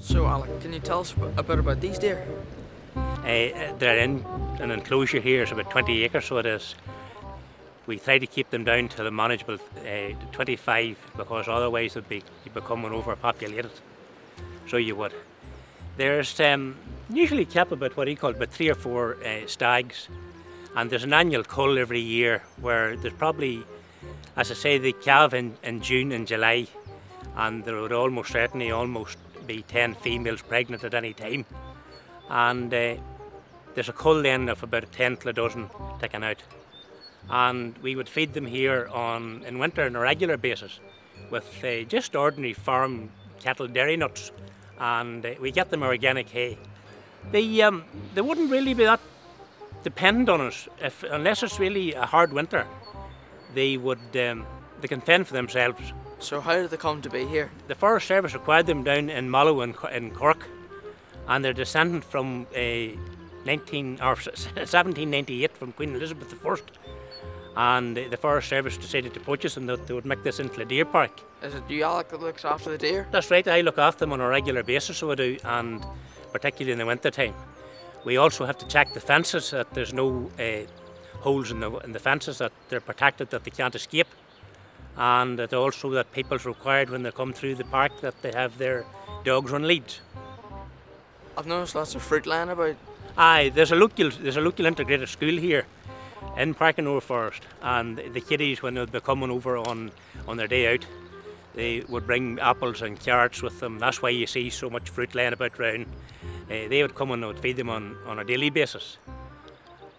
So Alec, can you tell us a bit about these deer? They're in an enclosure here, it's about 20 acres, so it is. We try to keep them down to the manageable 25, because otherwise you'd be becoming overpopulated. So you would. There's usually kept about what he called about 3 or 4 stags, and there's an annual cull every year where there's probably, as I say, they calve in June and July, and there would almost certainly be 10 females pregnant at any time. And there's a cull then of about a tenth of a dozen taken out. And we would feed them here in winter on a regular basis with just ordinary farm cattle dairy nuts, and we get them organic hay. They wouldn't really be that dependent on us unless it's really a hard winter. They can fend for themselves. So how did they come to be here? The Forest Service acquired them down in Mallow in Cork, and they're descendant from 1798 from Queen Elizabeth I. And the Forest Service decided to purchase them, that they would make this into a deer park. Is it you, Alec, that looks after the deer? That's right, I look after them on a regular basis, so I do, and particularly in the winter time. We also have to check the fences, that there's no holes in the fences, that they're protected, that they can't escape. And that also that people's required when they come through the park that they have their dogs on leads. I've noticed lots of fruit lying about. Aye, there's a local integrated school here in Parkanaur Forest, and the kiddies, when they'd be coming over on their day out, they would bring apples and carrots with them. That's why you see so much fruit lying about round. They would come and would feed them on a daily basis.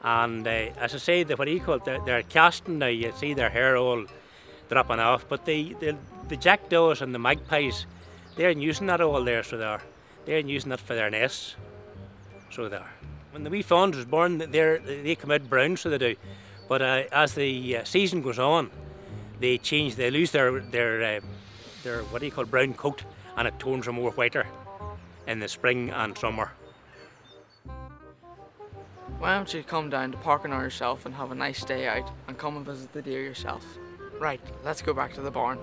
And as I say, what do you call it? They're casting now. You see their hair all dropping off, but the jackdaws and the magpies, they're using that all there, so they're using that for their nests, so they are. When the wee fawns was born, they come out brown, so they do. But as the season goes on, they lose their what do you call brown coat, and it turns them more whiter in the spring and summer. Why don't you come down to Parkanaur yourself and have a nice day out and come and visit the deer yourself? Right, let's go back to the barn.